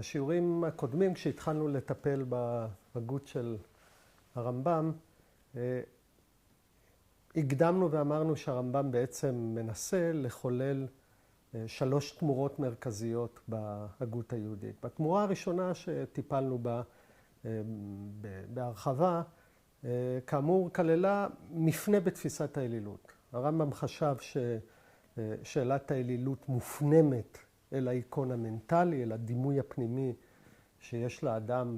בשיעורים הקודמים, כשהתחלנו לטפל בהגות של הרמב"ם, הקדמנו ואמרנו שהרמב"ם בעצם מנסה לחולל 3 תמורות מרכזיות בהגות היהודית. בתמורה הראשונה שטיפלנו בה בהרחבה, כאמור, כללה מפנה בתפיסת האלילות. הרמב"ם חשב ששאלת האלילות מופנמת אל האיקון המנטלי, אל הדימוי הפנימי שיש לאדם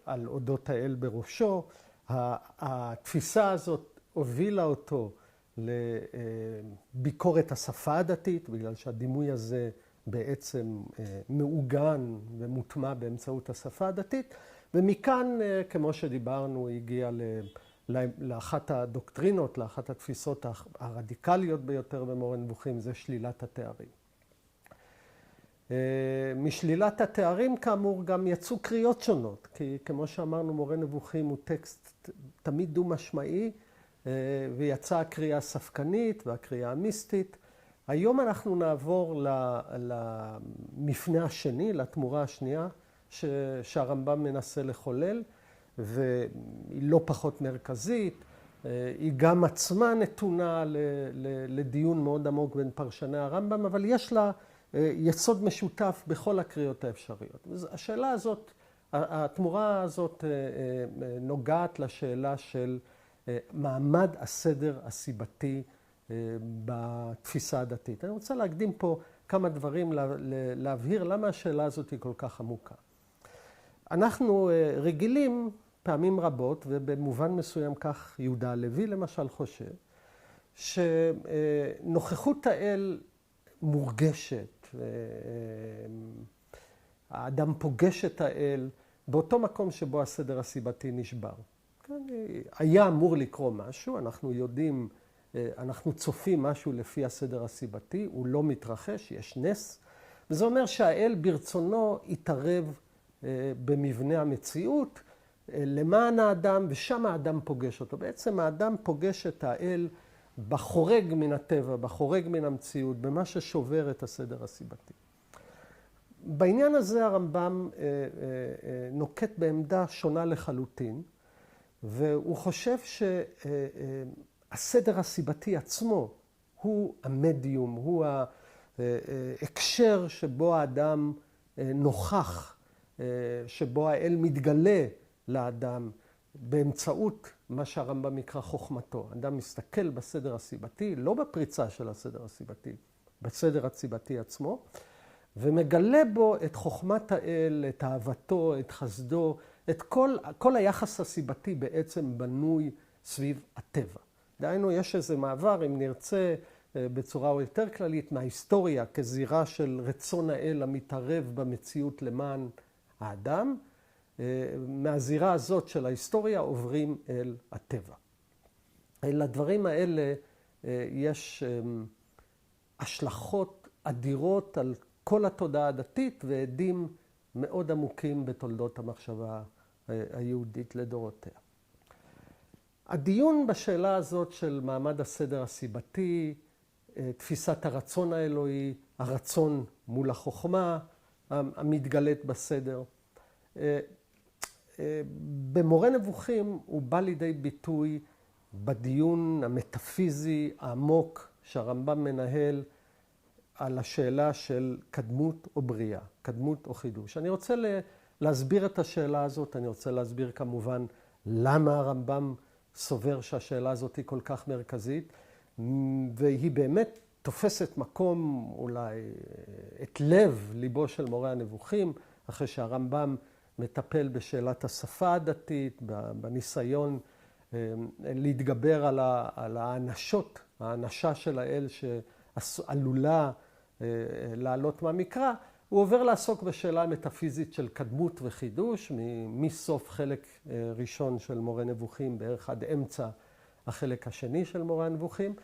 על אודות האל בראשו. התפיסה הזאת הובילה אותו לביקורת השפה הדתית, בגלל שהדימוי הזה בעצם מעוגן ומוטמע באמצעות השפה הדתית. ומכאן, כמו שדיברנו, הגיע לאחת הדוקטרינות, לאחת התפיסות הרדיקליות ביותר במורה נבוכים, זה שלילת התארים. משלילת התארים, כאמור, גם יצאו קריאות שונות, כי כמו שאמרנו, מורה נבוכים הוא טקסט תמיד דו-משמעי, ויצאה הקריאה הספקנית והקריאה המיסטית. היום אנחנו נעבור למפנה השני, לתמורה השנייה, שהרמב"ם מנסה לחולל, והיא לא פחות מרכזית. היא גם עצמה נתונה לדיון מאוד עמוק בין פרשני הרמב"ם, אבל יש לה יסוד משותף בכל הקריאות האפשריות. השאלה הזאת, התמורה הזאת נוגעת לשאלה של מעמד הסדר הסיבתי בתפיסה הדתית. אני רוצה להקדים פה כמה דברים להבהיר למה השאלה הזאת היא כל כך עמוקה. אנחנו רגילים פעמים רבות, ובמובן מסוים כך יהודה הלוי למשל חושב, שנוכחות האל מורגשת, האדם פוגש את האל באותו מקום שבו הסדר הסיבתי נשבר. היה אמור לקרוא משהו, אנחנו יודעים, אנחנו צופים משהו לפי הסדר הסיבתי, הוא לא מתרחש, יש נס, וזה אומר שהאל ברצונו יתערב במבנה המציאות למען האדם, ושם האדם פוגש אותו. בעצם האדם פוגש את האל בחורג מן הטבע, בחורג מן המציאות, במה ששובר את הסדר הסיבתי. בעניין הזה הרמב"ם נוקט בעמדה שונה לחלוטין, והוא חושב שהסדר הסיבתי עצמו הוא המדיום, הוא ההקשר שבו האדם נוכח, שבו האל מתגלה לאדם באמצעות מה שהרמב"ם יקרא חוכמתו. אדם מסתכל בסדר הסיבתי, לא בפריצה של הסדר הסיבתי, בסדר הסיבתי עצמו, ומגלה בו את חוכמת האל, את אהבתו, את חסדו, את כל היחס הסיבתי בעצם בנוי סביב הטבע. דהיינו, יש איזה מעבר, אם נרצה, בצורה יותר כללית, מההיסטוריה כזירה של רצון האל המתערב במציאות למען האדם, מהזירה הזאת של ההיסטוריה עוברים אל הטבע. לדברים האלה יש השלכות אדירות על כל התודעה הדתית ועדים מאוד עמוקים בתולדות המחשבה היהודית לדורותיה. הדיון בשאלה הזאת של מעמד הסדר הסיבתי, תפיסת הרצון האלוהי, הרצון מול החוכמה המתגלית בסדר, במורה נבוכים הוא בא לידי ביטוי בדיון המטאפיזי העמוק שהרמב"ם מנהל על השאלה של קדמות או בריאה, קדמות או חידוש. אני רוצה להסביר את השאלה הזאת, אני רוצה להסביר כמובן למה הרמב"ם סובר שהשאלה הזאת היא כל כך מרכזית, והיא באמת תופסת מקום, אולי את לב ליבו של מורה הנבוכים, אחרי שהרמב"ם מטפל בשאלת השפה הדתית, בניסיון להתגבר על האנשה של האל שעלולה לעלות מהמקרא, הוא עובר לעסוק בשאלה המטאפיזית של קדמות וחידוש, מסוף חלק ראשון של מורה נבוכים, בערך עד אמצע החלק השני של מורה הנבוכים.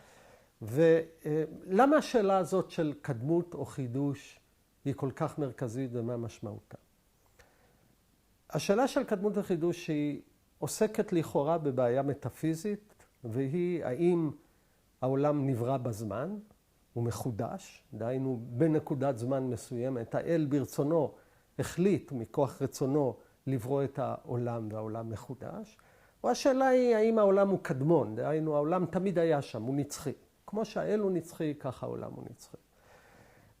ולמה השאלה הזאת של קדמות או חידוש היא כל כך מרכזית ומה משמעותה? השאלה של קדמות וחידוש היא עוסקת לכאורה בבעיה מטאפיזית, והיא האם העולם נברא בזמן, הוא מחודש, דהיינו בנקודת זמן מסוימת, האל ברצונו החליט מכוח רצונו לברוא את העולם והעולם מחודש, או השאלה היא האם העולם הוא קדמון, דהיינו העולם תמיד היה שם, הוא נצחי. כמו שהאל הוא נצחי, ככה העולם הוא נצחי.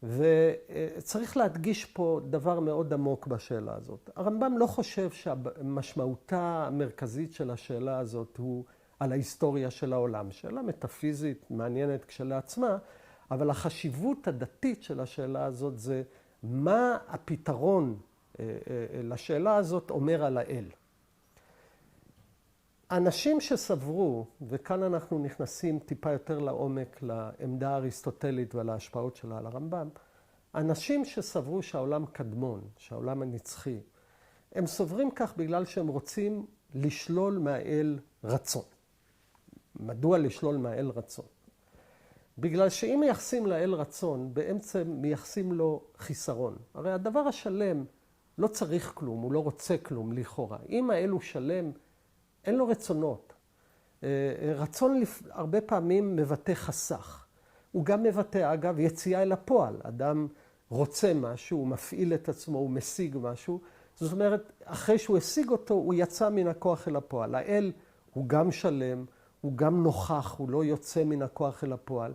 וצריך להדגיש פה דבר מאוד עמוק בשאלה הזאת. הרמב"ם לא חושב שהמשמעותה המרכזית של השאלה הזאת הוא על ההיסטוריה של העולם. שאלה מטאפיזית מעניינת כשלעצמה, אבל החשיבות הדתית של השאלה הזאת זה מה הפתרון לשאלה הזאת אומר על האל. אנשים שסברו, וכאן אנחנו נכנסים טיפה יותר לעומק לעמדה האריסטוטלית ולהשפעות שלה על הרמב"ם, אנשים שסברו שהעולם קדמון, שהעולם הנצחי, הם סוברים כך בגלל שהם רוצים לשלול מהאל רצון. מדוע לשלול מהאל רצון? בגלל שאם מייחסים לאל רצון, באמצע מייחסים לו חיסרון. הרי הדבר השלם לא צריך כלום, הוא לא רוצה כלום לכאורה. אם האל הוא שלם, אין לו רצונות. רצון הרבה פעמים מבטא חסך. הוא גם מבטא, אגב, יציאה אל הפועל. אדם רוצה משהו, הוא מפעיל את עצמו, הוא משיג משהו. זאת אומרת, אחרי שהוא השיג אותו, הוא יצא מן הכוח אל הפועל. האל הוא גם שלם, הוא גם נוכח, הוא לא יוצא מן הכוח אל הפועל.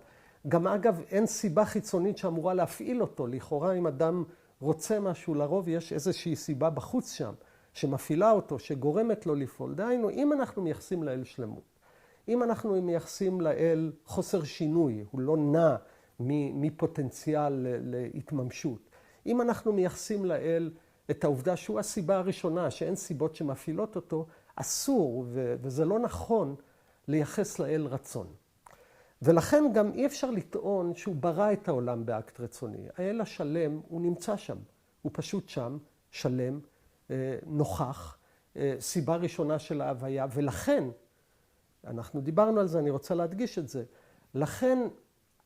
גם אגב, אין סיבה חיצונית שאמורה להפעיל אותו. לכאורה, אם אדם רוצה משהו, לרוב יש איזושהי סיבה בחוץ שם, שמפעילה אותו, שגורמת לו לפעול. דהיינו, אם אנחנו מייחסים לאל שלמות, אם אנחנו מייחסים לאל חוסר שינוי, הוא לא נע מפוטנציאל להתממשות. אם אנחנו מייחסים לאל את העובדה שהוא הסיבה הראשונה, שאין סיבות שמפעילות אותו, אסור, וזה לא נכון, לייחס לאל רצון. ולכן גם אי אפשר לטעון שהוא ברא את העולם באקט רצוני. האל השלם, הוא נמצא שם. הוא פשוט שם, שלם, נוכח, סיבה ראשונה של ההוויה, ולכן, אנחנו דיברנו על זה, אני רוצה להדגיש את זה, לכן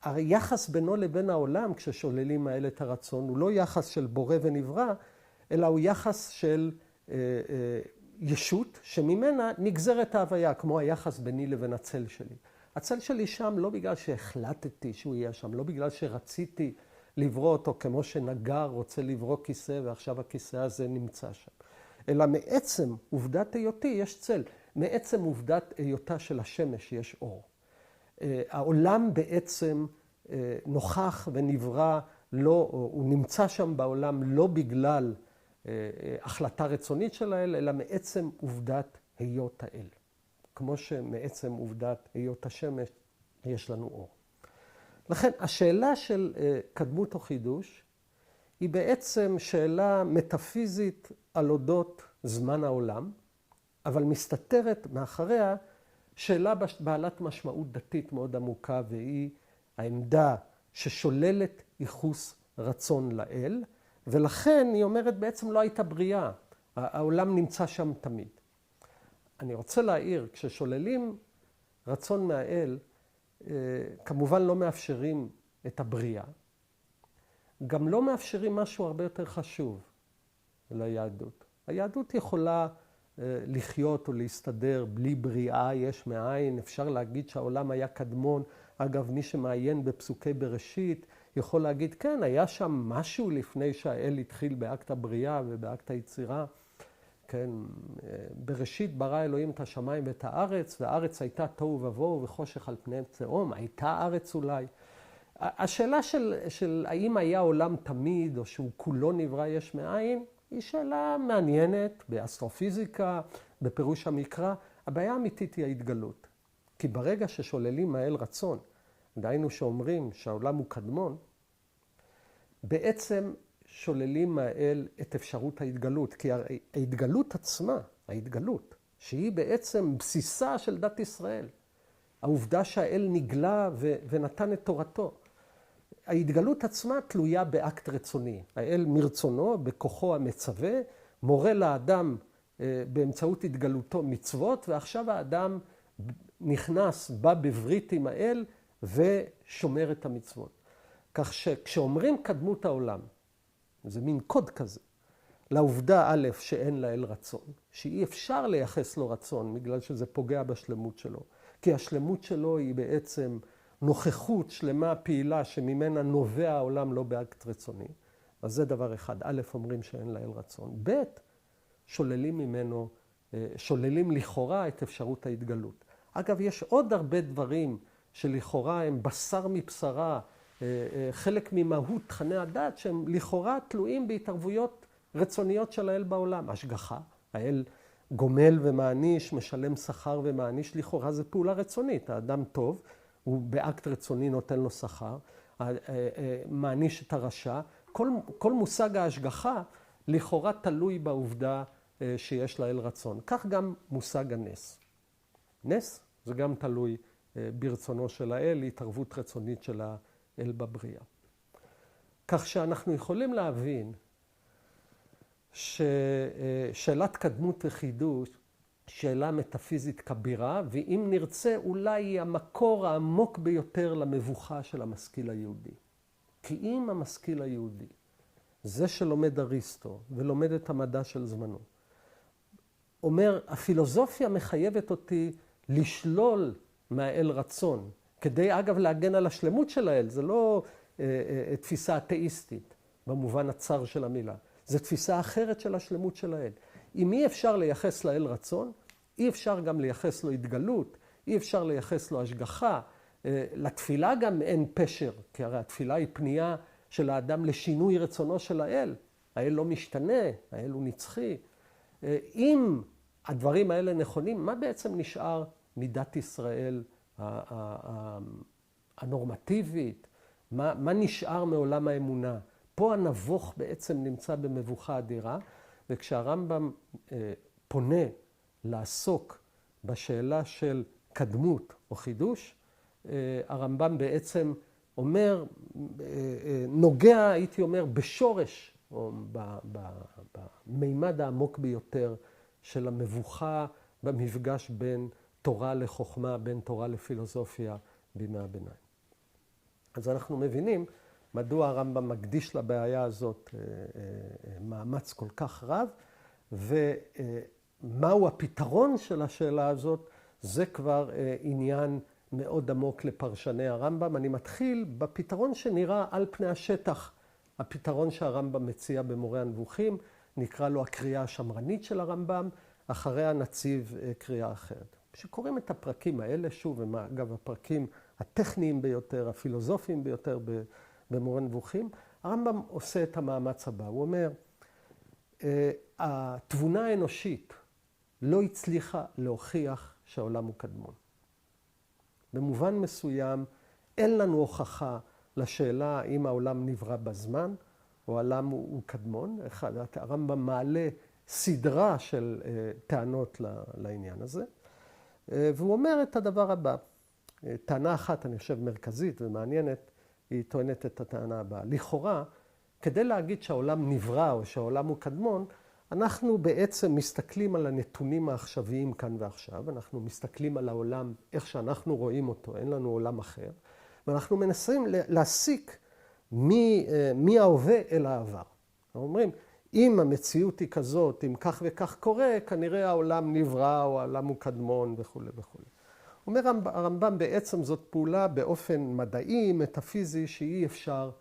היחס בינו לבין העולם, כששוללים מהאל את הרצון, הוא לא יחס של בורא ונברא, אלא הוא יחס של ישות, שממנה נגזרת ההוויה, כמו היחס ביני לבין הצל שלי. הצל שלי שם לא בגלל שהחלטתי שהוא יהיה שם, לא בגלל שרציתי לברוא אותו, כמו שנגר רוצה לברוא כיסא, ועכשיו הכיסא הזה נמצא שם. אלא מעצם עובדת היותי יש צל, מעצם עובדת היותה של השמש יש אור. העולם בעצם נוכח ונברא, לא, הוא נמצא שם בעולם לא בגלל החלטה רצונית של האל, אלא מעצם עובדת היות האל. כמו שמעצם עובדת היות השמש יש לנו אור. לכן השאלה של קדמות או חידוש היא בעצם שאלה מטאפיזית על אודות זמן העולם, אבל מסתתרת מאחריה שאלה בעלת משמעות דתית מאוד עמוקה, והיא העמדה ששוללת ייחוס רצון לאל, ולכן היא אומרת בעצם לא הייתה בריאה, העולם נמצא שם תמיד. אני רוצה להעיר, כששוללים רצון מהאל, כמובן לא מאפשרים את הבריאה, גם לא מאפשרים משהו הרבה יותר חשוב ליהדות. היהדות יכולה לחיות או להסתדר בלי בריאה, יש מאין, אפשר להגיד שהעולם היה קדמון. אגב, מי שמעיין בפסוקי בראשית יכול להגיד, כן, היה שם משהו לפני שהאל התחיל באקט הבריאה ובאקט היצירה. כן, בראשית ברא אלוהים את השמיים ואת הארץ, והארץ הייתה תוהו ובוהו וחושך על פני תהום, הייתה ארץ אולי. השאלה של האם היה עולם תמיד או שהוא כולו נברא יש מאין, היא שאלה מעניינת באסטרופיזיקה, בפירוש המקרא. הבעיה האמיתית היא ההתגלות. כי ברגע ששוללים מהאל רצון, דהיינו שאומרים שהעולם הוא קדמון, בעצם שוללים מהאל את אפשרות ההתגלות. כי ההתגלות עצמה, ההתגלות, שהיא בעצם בסיסה של דת ישראל, העובדה שהאל נגלה ונתן את תורתו, ההתגלות עצמה תלויה באקט רצוני. האל מרצונו, בכוחו המצווה, מורה לאדם באמצעות התגלותו מצוות, ועכשיו האדם נכנס, בא בברית עם האל ושומר את המצוות. כך שכשאומרים קדמות העולם, זה מין קוד כזה, לעובדה א' שאין לאל רצון, שאי אפשר לייחס לו רצון בגלל שזה פוגע בשלמות שלו, כי השלמות שלו היא בעצם נוכחות שלמה פעילה שממנה נובע העולם לא באקט רצוני. אז זה דבר אחד. א', אומרים שאין לאל רצון. ב', שוללים ממנו, שוללים לכאורה את אפשרות ההתגלות. אגב, יש עוד הרבה דברים שלכאורה הם בשר מבשרה, חלק ממהות תכני הדת, שהם לכאורה תלויים בהתערבויות רצוניות של האל בעולם. השגחה, האל גומל ומעניש, משלם שכר ומעניש, לכאורה זה פעולה רצונית. האדם טוב, הוא באקט רצוני נותן לו שכר, מעניש את הרשע. כל מושג ההשגחה לכאורה תלוי בעובדה שיש לאל רצון. כך גם מושג הנס. נס זה גם תלוי ברצונו של האל, התערבות רצונית של האל בבריאה. כך שאנחנו יכולים להבין ששאלת קדמות וחידוש, שאלה מטאפיזית כבירה, ואם נרצה אולי היא המקור העמוק ביותר למבוכה של המשכיל היהודי. כי אם המשכיל היהודי, זה שלומד אריסטו ולומד את המדע של זמנו, אומר, הפילוסופיה מחייבת אותי לשלול מהאל רצון, כדי אגב להגן על השלמות של האל, זה לא תפיסה אתאיסטית במובן הצר של המילה, זה תפיסה אחרת של השלמות של האל. אם אי אפשר לייחס לאל רצון, אי אפשר גם לייחס לו התגלות, אי אפשר לייחס לו השגחה. לתפילה גם אין פשר, כי הרי התפילה היא פנייה של האדם לשינוי רצונו של האל. האל לא משתנה, האל הוא נצחי. אם הדברים האלה נכונים, מה בעצם נשאר מדת ישראל הנורמטיבית? מה נשאר מעולם האמונה? פה הנבוך בעצם נמצא במבוכה אדירה, וכשהרמב"ם פונה לעסוק בשאלה של קדמות או חידוש, הרמב"ם בעצם אומר, נוגע, הייתי אומר, בשורש, או במימד העמוק ביותר של המבוכה במפגש בין תורה לחוכמה, בין תורה לפילוסופיה בימי הביניים. אז אנחנו מבינים מדוע הרמב"ם מקדיש לבעיה הזאת מאמץ כל כך רב, ומהו הפתרון של השאלה הזאת, זה כבר עניין מאוד עמוק לפרשני הרמב"ם. אני מתחיל בפתרון שנראה על פני השטח, הפתרון שהרמב"ם מציע במורה הנבוכים, נקרא לו הקריאה השמרנית של הרמב"ם, אחריה נציב קריאה אחרת. כשקוראים את הפרקים האלה, שוב, הם אגב הפרקים הטכניים ביותר, הפילוסופיים ביותר במורה נבוכים, הרמב"ם עושה את המאמץ הבא. הוא אומר, התבונה האנושית לא הצליחה להוכיח שהעולם הוא קדמון. במובן מסוים, אין לנו הוכחה לשאלה האם העולם נברא בזמן, או העולם הוא קדמון. הרמב"ם מעלה סדרה של טענות לעניין הזה, והוא אומר את הדבר הבא. טענה אחת, אני חושב, מרכזית ומעניינת, היא טוענת את הטענה הבאה. לכאורה, כדי להגיד שהעולם נברא או שהעולם הוא קדמון, אנחנו בעצם מסתכלים על הנתונים העכשוויים כאן ועכשיו, אנחנו מסתכלים על העולם איך שאנחנו רואים אותו, אין לנו עולם אחר, ואנחנו מנסים להסיק מההווה אל העבר. אנחנו אומרים, אם המציאות היא כזאת, אם כך וכך קורה, כנראה העולם נברא או העולם הוא קדמון וכו' וכו'. אומר הרמב"ם בעצם זאת פעולה באופן מדעי, מטאפיזי, שאי אפשר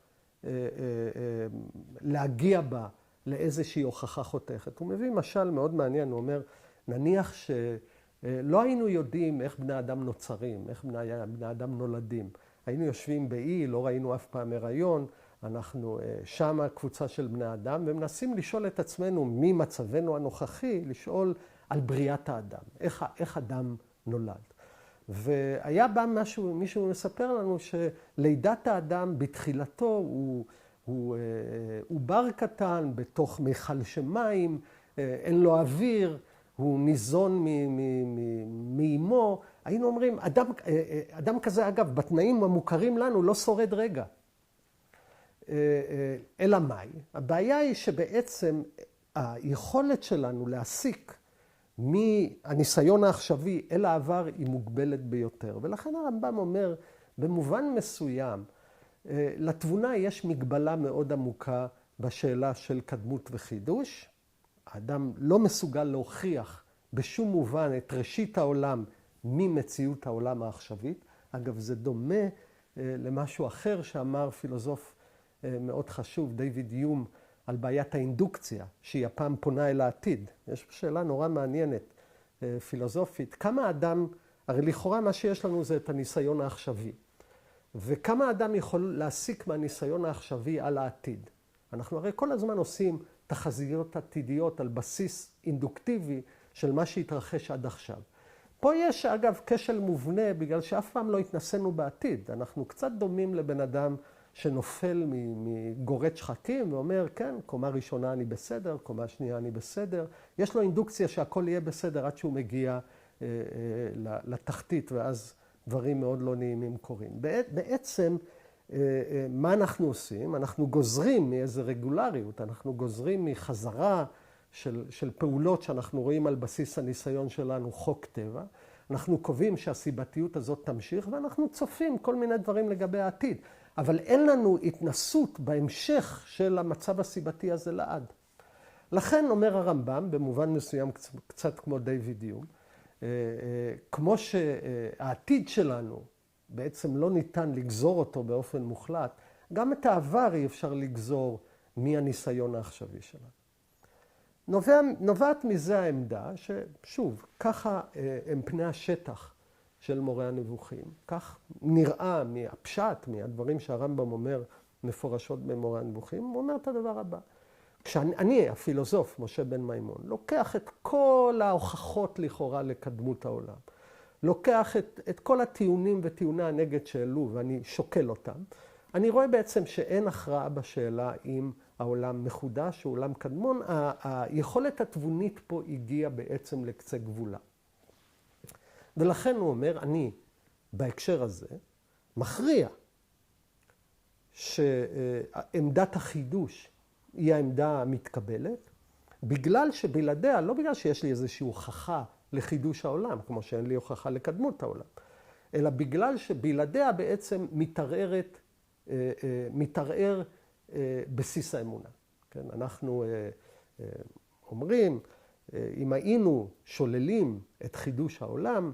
להגיע בה לאיזושהי הוכחה חותכת. הוא מביא משל מאוד מעניין, הוא אומר, נניח שלא היינו יודעים איך בני אדם נוצרים, איך בני אדם נולדים. היינו יושבים באי, לא ראינו אף פעם הריון, אנחנו שמה קבוצה של בני אדם, ומנסים לשאול את עצמנו ממצבנו הנוכחי, לשאול על בריאת האדם, איך אדם נולד. והיה בא מישהו מספר לנו שלידת האדם בתחילתו הוא בר קטן בתוך מיכל של מים, אין לו אוויר, הוא ניזון מאימו. היינו אומרים, אדם כזה אגב, בתנאים המוכרים לנו לא שורד רגע. אלא מאי? הבעיה היא שבעצם היכולת שלנו להסיק מהניסיון העכשווי אל העבר היא מוגבלת ביותר. ולכן הרמב"ם אומר, במובן מסוים, לתבונה יש מגבלה מאוד עמוקה בשאלה של קדמות וחידוש. האדם לא מסוגל להוכיח בשום מובן את ראשית העולם ממציאות העולם העכשווית. אגב, זה דומה למשהו אחר שאמר פילוסוף מאוד חשוב, דיוויד יום, על בעיית האינדוקציה, שהיא הפעם פונה אל העתיד. יש שאלה נורא מעניינת, פילוסופית. כמה אדם, הרי לכאורה מה שיש לנו זה את הניסיון העכשווי. וכמה אדם יכול להסיק מהניסיון העכשווי על העתיד. אנחנו הרי כל הזמן עושים תחזיות עתידיות על בסיס אינדוקטיבי של מה שהתרחש עד עכשיו. פה יש אגב כשל מובנה בגלל שאף פעם לא התנסינו בעתיד. אנחנו קצת דומים לבן אדם שנופל מגורד שחקים ואומר, כן, קומה ראשונה אני בסדר, קומה שנייה אני בסדר. יש לו אינדוקציה שהכל יהיה בסדר עד שהוא מגיע לתחתית, ואז דברים מאוד לא נעימים קורים. בעצם, מה אנחנו עושים? אנחנו גוזרים מאיזו רגולריות, אנחנו גוזרים מחזרה של פעולות שאנחנו רואים על בסיס הניסיון שלנו, חוק טבע. אנחנו קובעים שהסיבתיות הזאת תמשיך, ואנחנו צופים כל מיני דברים לגבי העתיד. אבל אין לנו התנסות בהמשך של המצב הסיבתי הזה לעד. לכן אומר הרמב"ם, במובן מסוים קצת כמו דיוויד יום, כמו שהעתיד שלנו בעצם לא ניתן לגזור אותו באופן מוחלט, גם את העבר אי אפשר לגזור מהניסיון העכשווי שלנו. נובעת מזה העמדה ששוב, ככה הם פני השטח של מורה הנבוכים. כך נראה מהפשט, מהדברים שהרמב"ם אומר מפורשות במורה הנבוכים, הוא אומר את הדבר הבא. כשאני, הפילוסוף, משה בן מימון, לוקח את כל ההוכחות לכאורה לקדמות העולם, לוקח את כל הטיעונים וטיעוני הנגד שהעלו ואני שוקל אותם, אני רואה בעצם שאין הכרעה בשאלה אם העולם מחודש או עולם קדמון. היכולת התבונית פה הגיעה בעצם לקצה גבולה. ולכן הוא אומר, אני בהקשר הזה מכריע שעמדת החידוש היא העמדה המתקבלת, בגלל שבלעדיה, לא בגלל שיש לי איזושהי הוכחה לחידוש העולם, כמו שאין לי הוכחה לקדמות העולם, אלא בגלל שבלעדיה בעצם מתערער בסיס האמונה. כן? אנחנו אומרים, אם היינו שוללים את חידוש העולם,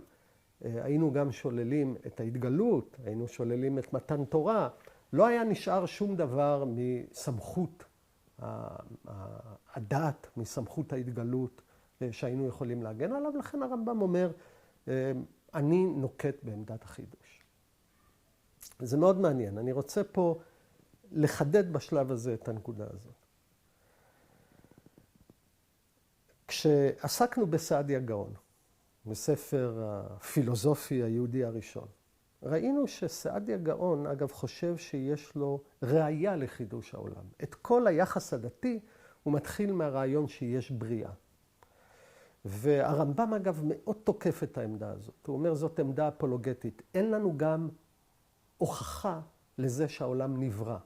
היינו גם שוללים את ההתגלות, היינו שוללים את מתן תורה, לא היה נשאר שום דבר מסמכות הדעת, מסמכות ההתגלות שהיינו יכולים להגן עליו. לכן הרמב"ם אומר, אני נוקט בעמדת החידוש. זה מאוד מעניין. אני רוצה פה לחדד בשלב הזה את הנקודה הזאת. כשעסקנו בסעדיה גאון, בספר הפילוסופי היהודי הראשון, ראינו שסעדיה גאון, אגב, חושב שיש לו ראייה לחידוש העולם. את כל היחס הדתי הוא מתחיל מהרעיון שיש בריאה. והרמב"ם, אגב, מאוד תוקף את העמדה הזאת. הוא אומר, זאת עמדה אפולוגטית. אין לנו גם הוכחה לזה שהעולם נברא.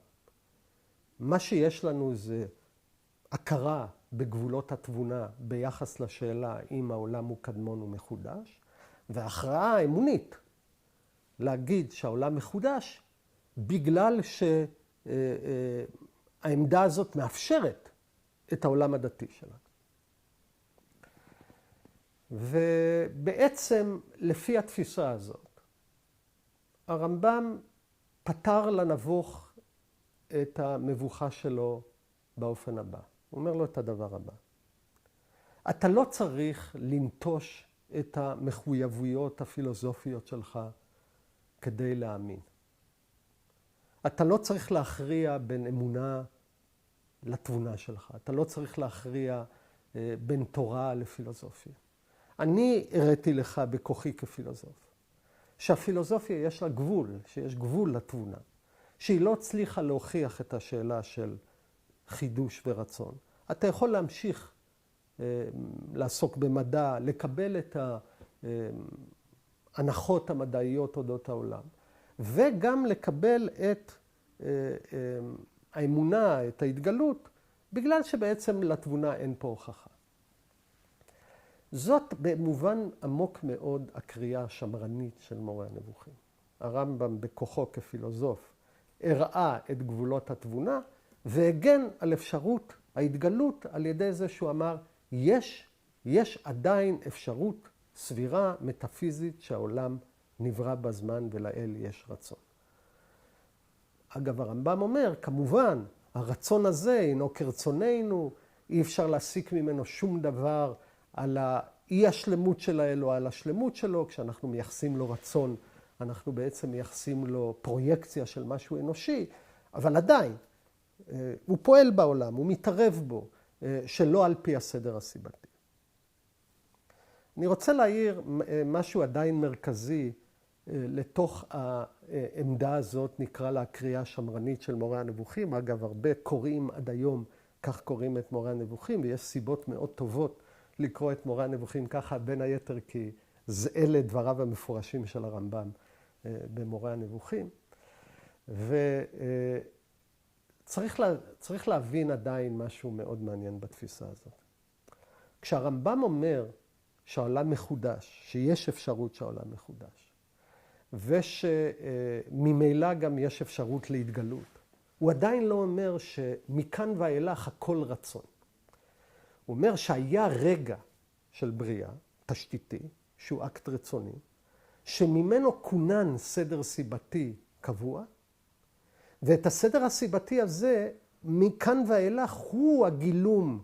מה שיש לנו זה הכרה בגבולות התבונה ביחס לשאלה אם העולם הוא קדמון ומחודש, וההכרעה האמונית להגיד שהעולם מחודש בגלל שהעמדה הזאת מאפשרת את העולם הדתי שלנו. ובעצם לפי התפיסה הזאת, הרמב"ם פתר לנבוך את המבוכה שלו באופן הבא. הוא אומר לו את הדבר הבא. אתה לא צריך לנטוש את המחויבויות הפילוסופיות שלך כדי להאמין. אתה לא צריך להכריע בין אמונה לתבונה שלך. אתה לא צריך להכריע בין תורה לפילוסופיה. אני הראיתי לך בכוחי כפילוסוף, שהפילוסופיה יש לה גבול, שיש גבול לתבונה, שהיא לא הצליחה להוכיח את השאלה של חידוש ורצון. אתה יכול להמשיך לעסוק במדע, לקבל את ההנחות המדעיות אודות העולם, וגם לקבל את האמונה, את ההתגלות, בגלל שבעצם לתבונה אין פה הוכחה. זאת במובן עמוק מאוד הקריאה השמרנית של מורה הנבוכים. הרמב"ם בכוחו כפילוסוף הראה את גבולות התבונה והגן על אפשרות ההתגלות על ידי זה שהוא אמר, יש עדיין אפשרות סבירה מטאפיזית שהעולם נברא בזמן ולאל יש רצון. אגב, הרמב"ם אומר, כמובן, הרצון הזה אינו כרצוננו, אי אפשר להסיק ממנו שום דבר על האי השלמות של האל או על השלמות שלו. כשאנחנו מייחסים לו רצון, אנחנו בעצם מייחסים לו פרויקציה של משהו אנושי, אבל עדיין, הוא פועל בעולם, הוא מתערב בו, שלא על פי הסדר הסיבתי. אני רוצה להעיר משהו עדיין מרכזי לתוך העמדה הזאת, נקרא לה הקריאה השמרנית של מורה הנבוכים. אגב, הרבה קוראים עד היום, כך קוראים את מורה הנבוכים, ויש סיבות מאוד טובות לקרוא את מורה הנבוכים ככה, בין היתר כי אלה דבריו המפורשים של הרמב"ם במורה הנבוכים. וצריך להבין עדיין משהו מאוד מעניין בתפיסה הזאת. כשהרמב"ם אומר שהעולם מחודש, שיש אפשרות שהעולם מחודש, ושממילא גם יש אפשרות להתגלות, הוא עדיין לא אומר שמכאן ואילך הכל רצון. הוא אומר שהיה רגע של בריאה, תשתיתי, שהוא אקט רצוני, שממנו כונן סדר סיבתי קבוע, ואת הסדר הסיבתי הזה, מכאן ואילך, הוא הגילום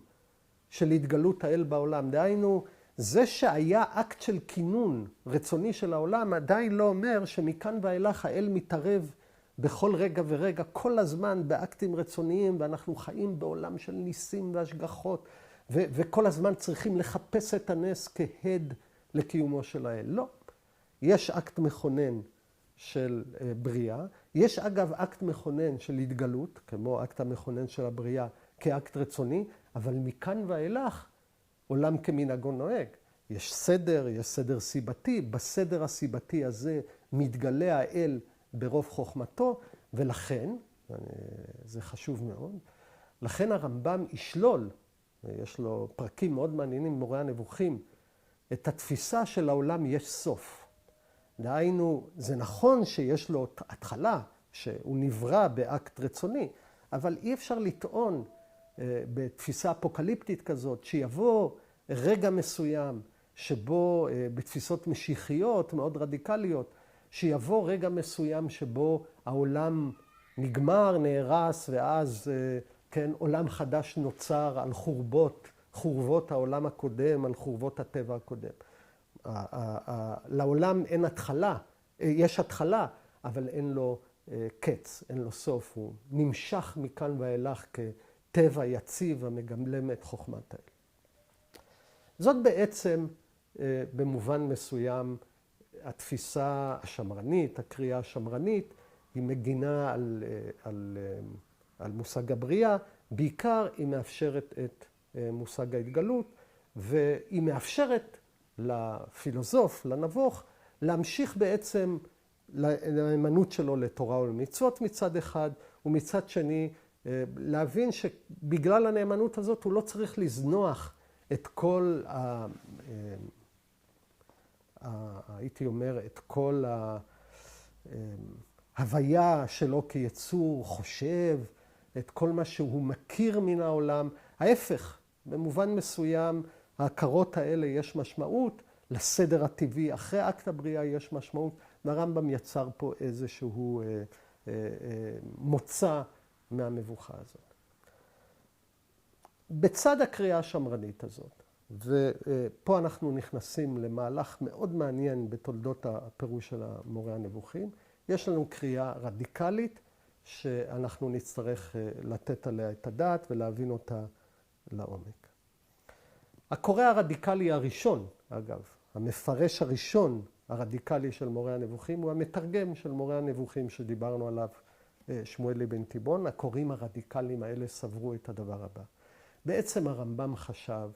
של התגלות האל בעולם. דהיינו, זה שהיה אקט של כינון רצוני של העולם, עדיין לא אומר שמכאן ואילך האל מתערב בכל רגע ורגע, כל הזמן באקטים רצוניים, ואנחנו חיים בעולם של ניסים והשגחות, וכל הזמן צריכים לחפש את הנס כהד לקיומו של האל. לא. יש אקט מכונן של בריאה. יש אגב אקט מכונן של התגלות, כמו אקט המכונן של הבריאה כאקט רצוני, אבל מכאן ואילך עולם כמנהגו נוהג. יש סדר סיבתי. בסדר הסיבתי הזה מתגלה האל ברוב חוכמתו, ולכן, זה חשוב מאוד, לכן הרמב"ם ישלול, יש לו פרקים מאוד מעניינים במורה הנבוכים, את התפיסה של העולם יש סוף. דהיינו, זה נכון שיש לו התחלה, שהוא נברא באקט רצוני, אבל אי אפשר לטעון בתפיסה אפוקליפטית כזאת, שיבוא רגע מסוים שבו, בתפיסות משיחיות מאוד רדיקליות, שיבוא רגע מסוים שבו העולם נגמר, נהרס, ואז כן, עולם חדש נוצר על חורבות העולם הקודם, על חורבות הטבע הקודם. לעולם אין התחלה, יש התחלה, אבל אין לו קץ, אין לו סוף. הוא נמשך מכאן ואילך כטבע יציב המגלם את חוכמת האל. זאת בעצם במובן מסוים התפיסה השמרנית, הקריאה השמרנית, היא מגינה על מושג הבריאה, בעיקר היא מאפשרת את מושג ההתגלות, והיא מאפשרת לפילוסוף, לנבוך, להמשיך בעצם להימנעות שלו לתורה ולמצוות מצד אחד, ומצד שני להבין שבגלל הנאמנות הזאת הוא לא צריך לזנוח את כל, הייתי אומר, את כל ההוויה שלו כיצור חושב, את כל מה שהוא מכיר מן העולם. ההפך, במובן מסוים, ההכרות האלה יש משמעות, לסדר הטבעי אחרי אקט הבריאה יש משמעות, והרמב"ם יצר פה איזשהו מוצא מהמבוכה הזאת. בצד הקריאה השמרנית הזאת, ופה אנחנו נכנסים למהלך מאוד מעניין בתולדות הפירוש של המורה הנבוכים, יש לנו קריאה רדיקלית שאנחנו נצטרך לתת עליה את הדעת ולהבין אותה לעומק. הקורא הרדיקלי הראשון, אגב, המפרש הראשון הרדיקלי של מורה הנבוכים, הוא המתרגם של מורה הנבוכים שדיברנו עליו, שמואל אבן תיבון. הקוראים הרדיקליים האלה סברו את הדבר הבא. בעצם הרמב"ם חשב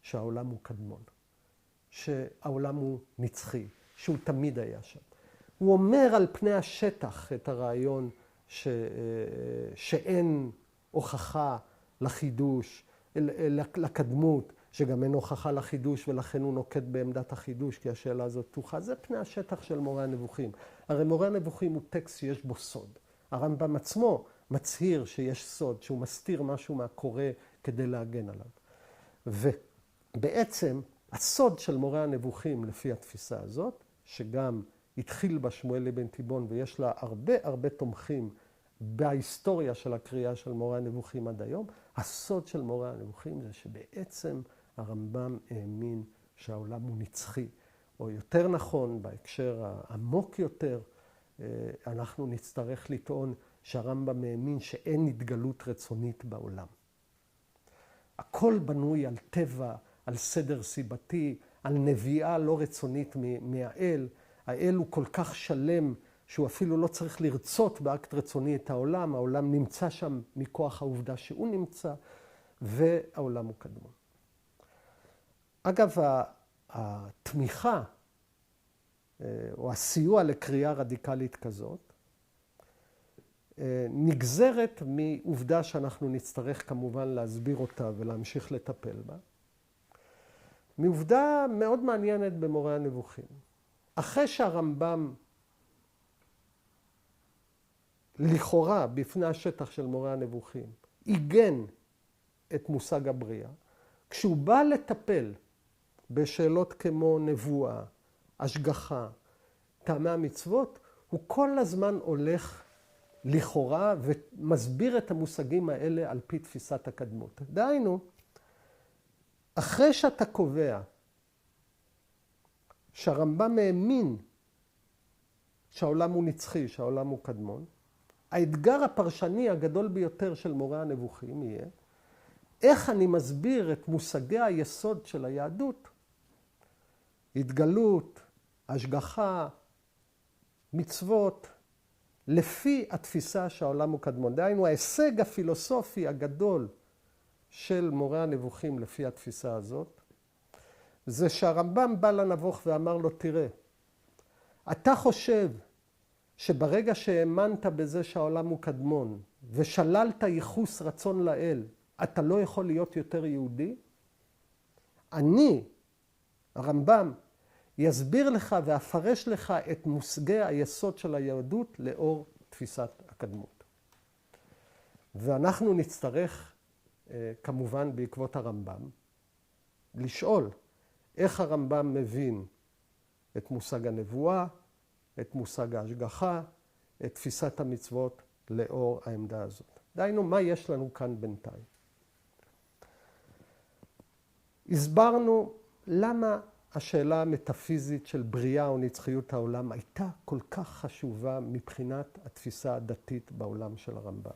שהעולם הוא קדמון, שהעולם הוא נצחי, שהוא תמיד היה שם. הוא אומר על פני השטח את הרעיון שאין הוכחה לחידוש, לקדמות, שגם אין הוכחה לחידוש, ולכן הוא נוקט בעמדת החידוש, כי השאלה הזאת פתוחה. זה פני השטח של מורה הנבוכים. הרי מורה הנבוכים הוא טקסט שיש בו סוד. הרמב"ם עצמו מצהיר שיש סוד, שהוא מסתיר משהו מהקורא כדי להגן עליו. ובעצם הסוד של מורה הנבוכים לפי התפיסה הזאת, שגם התחיל בה שמואל אבן תיבון ויש לה הרבה תומכים בהיסטוריה של הקריאה של מורה הנבוכים עד היום. הסוד של מורה הנבוכים זה שבעצם הרמב"ם האמין שהעולם הוא נצחי, או יותר נכון, בהקשר העמוק יותר, אנחנו נצטרך לטעון שהרמב"ם האמין שאין התגלות רצונית בעולם. הכל בנוי על טבע, על סדר סיבתי, על נביאה לא רצונית מהאל. האל הוא כל כך שלם שהוא אפילו לא צריך לרצות באקט רצוני את העולם. העולם נמצא שם מכוח העובדה שהוא נמצא, והעולם הוא קדמון. אגב, התמיכה או הסיוע לקריאה רדיקלית כזאת, נגזרת מעובדה שאנחנו נצטרך כמובן להסביר אותה ולהמשיך לטפל בה. מעובדה מאוד מעניינת במורה הנבוכים. אחרי שהרמב"ם לכאורה בפני השטח של מורה הנבוכים עיגן את מושג הבריאה, כשהוא בא לטפל בשאלות כמו נבואה, השגחה, טעמי המצוות, הוא כל הזמן הולך לכאורה ומסביר את המושגים האלה על פי תפיסת הקדמות. דהיינו, אחרי שאתה קובע שהרמב"ם האמין שהעולם הוא נצחי, שהעולם הוא קדמון, האתגר הפרשני הגדול ביותר של מורה הנבוכים יהיה איך אני מסביר את מושגי היסוד של היהדות, התגלות, השגחה, מצוות, לפי התפיסה שהעולם הוא קדמון. דהיינו, ההישג הפילוסופי הגדול של מורה הנבוכים לפי התפיסה הזאת, זה שהרמב"ם בא לנבוך ואמר לו, תראה, אתה חושב שברגע שהאמנת בזה שהעולם הוא קדמון, ושללת ייחוס רצון לאל, אתה לא יכול להיות יותר יהודי? אני, הרמב"ם, יסביר לך ואפרש לך את מושגי היסוד של היהדות לאור תפיסת הקדמות. ואנחנו נצטרך, כמובן בעקבות הרמב"ם, לשאול איך הרמב"ם מבין את מושג הנבואה, את מושג ההשגחה, את תפיסת המצוות לאור העמדה הזאת. דהיינו, מה יש לנו כאן בינתיים? הסברנו למה השאלה המטאפיזית של בריאה או נצחיות העולם הייתה כל כך חשובה מבחינת התפיסה הדתית בעולם של הרמב"ם.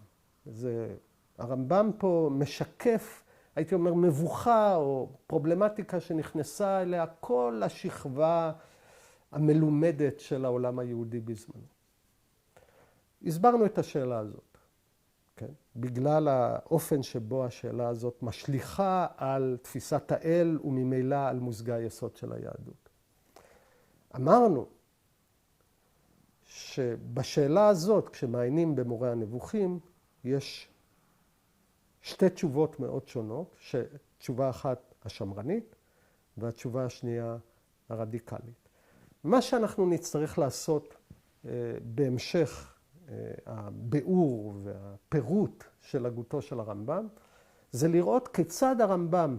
הרמב"ם פה משקף, הייתי אומר, מבוכה או פרובלמטיקה שנכנסה אליה כל השכבה המלומדת של העולם היהודי בזמנו. הסברנו את השאלה הזאת, כן? בגלל האופן שבו השאלה הזאת משליכה על תפיסת האל וממילא על מושגי היסוד של היהדות. אמרנו שבשאלה הזאת, כשמעיינים במורה הנבוכים, יש שתי תשובות מאוד שונות, תשובה אחת השמרנית והתשובה השנייה הרדיקלית. מה שאנחנו נצטרך לעשות בהמשך הביאור והפירוט של הגותו של הרמב"ם, זה לראות כיצד הרמב"ם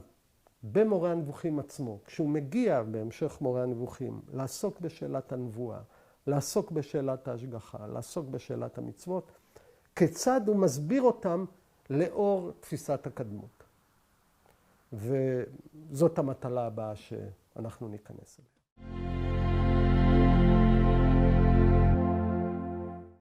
במורה הנבוכים עצמו, כשהוא מגיע בהמשך מורה הנבוכים, לעסוק בשאלת הנבואה, לעסוק בשאלת ההשגחה, לעסוק בשאלת המצוות, כיצד הוא מסביר אותם לאור תפיסת הקדמות. וזאת המטלה הבאה שאנחנו ניכנס אליה.